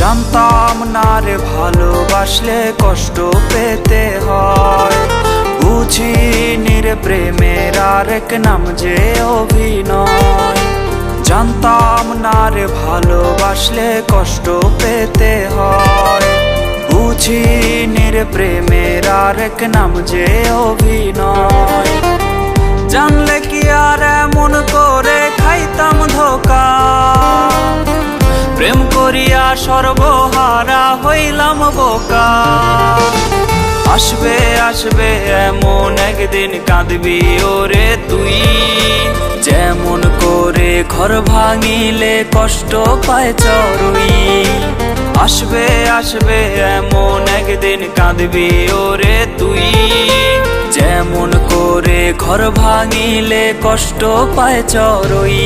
জানতাম না রে ভালোবাসলে কষ্ট পেতে হয়, বুঝিনি রে প্রেমের আরেক নাম যে অভিনয়। জানতাম না রে ভালোবাসলে কষ্ট পেতে হয়, বুঝিনি রে প্রেমের আরেক নাম যে অভিনয়। জানলে কি আর এমন করে খাইতাম ধোকা, প্রেম করিয়া সর্বহারা হইলাম বোকা। আসবে আসবে এমন একদিন কাঁদবি ওরে তুই, যেমন করে ঘর ভাঙিলে কষ্ট পায় চড়ুই। আসবে আসবে এমন একদিন কাঁদবি ওরে তুই, যেমন করে ঘর ভাঙিলে কষ্ট পায় চড়ুই।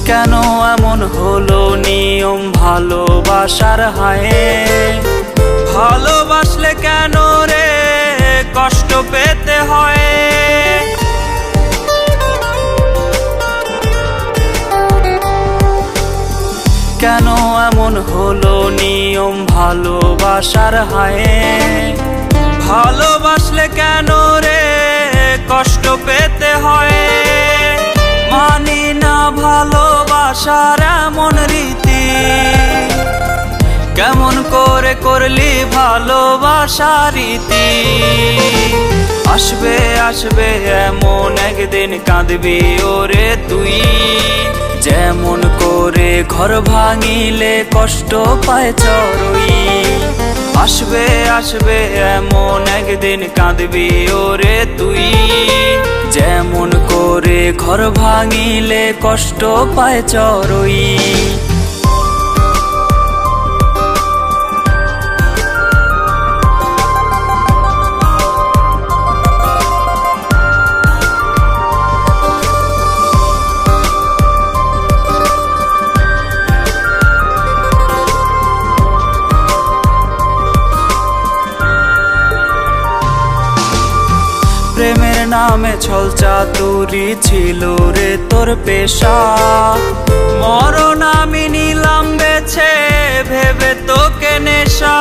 কেন এমন হলো নিয়ম ভালোবাসার হায়, ভালোবাসলে কেন রে কষ্ট পেতে হয়। কেন এমন হলো নিয়ম ভালোবাসার হায়, ভালোবাসলে কেন রে কষ্ট পেতে হয়। মানি না ভালোবাসার এমন রীতি, কেমন করে করলি ভালোবাসার রীতি। আসবে আসবে এমন একদিন কাঁদবি ওরে তুই, যেমন করে ঘর ভাঙিলে কষ্ট পায় চড়ুই। আসবে আসবে এমন একদিন কাঁদবি ওরে তুই, যেমন করে ঘর ভাঙিলে কষ্ট পায় চড়ুই। প্রেমের নামে ছল চাতুরি ছিল রে তোর পেশা, মরণ আমি নিলাম বেছে ভেবে তোকে নেশা।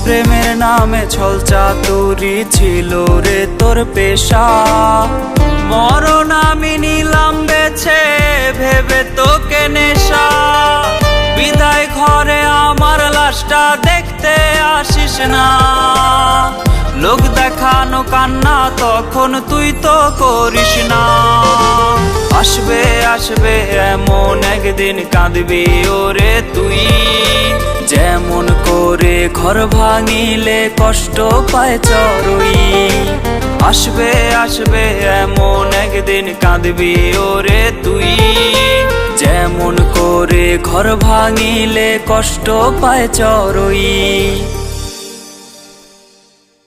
প্রেমের নামে ছল চাতুরি ছিল রে তোর পেশা, মরণ আমি নিলাম বেছে ভেবে তোকে নেশা। বিদায় ঘরে আমার লাশটা দেখতে আসিস না, লোক দেখানো কান্না তখন তুই তো করিস না। আসবে আসবে এমন একদিন কাঁদবি ওরে তুই, যেমন করে ঘর ভাঙিলে কষ্ট পায় চড়ুই। আসবে আসবে এমন একদিন কাঁদবি ওরে তুই, যেমন করে ঘর ভাঙিলে কষ্ট পায় চড়ুই।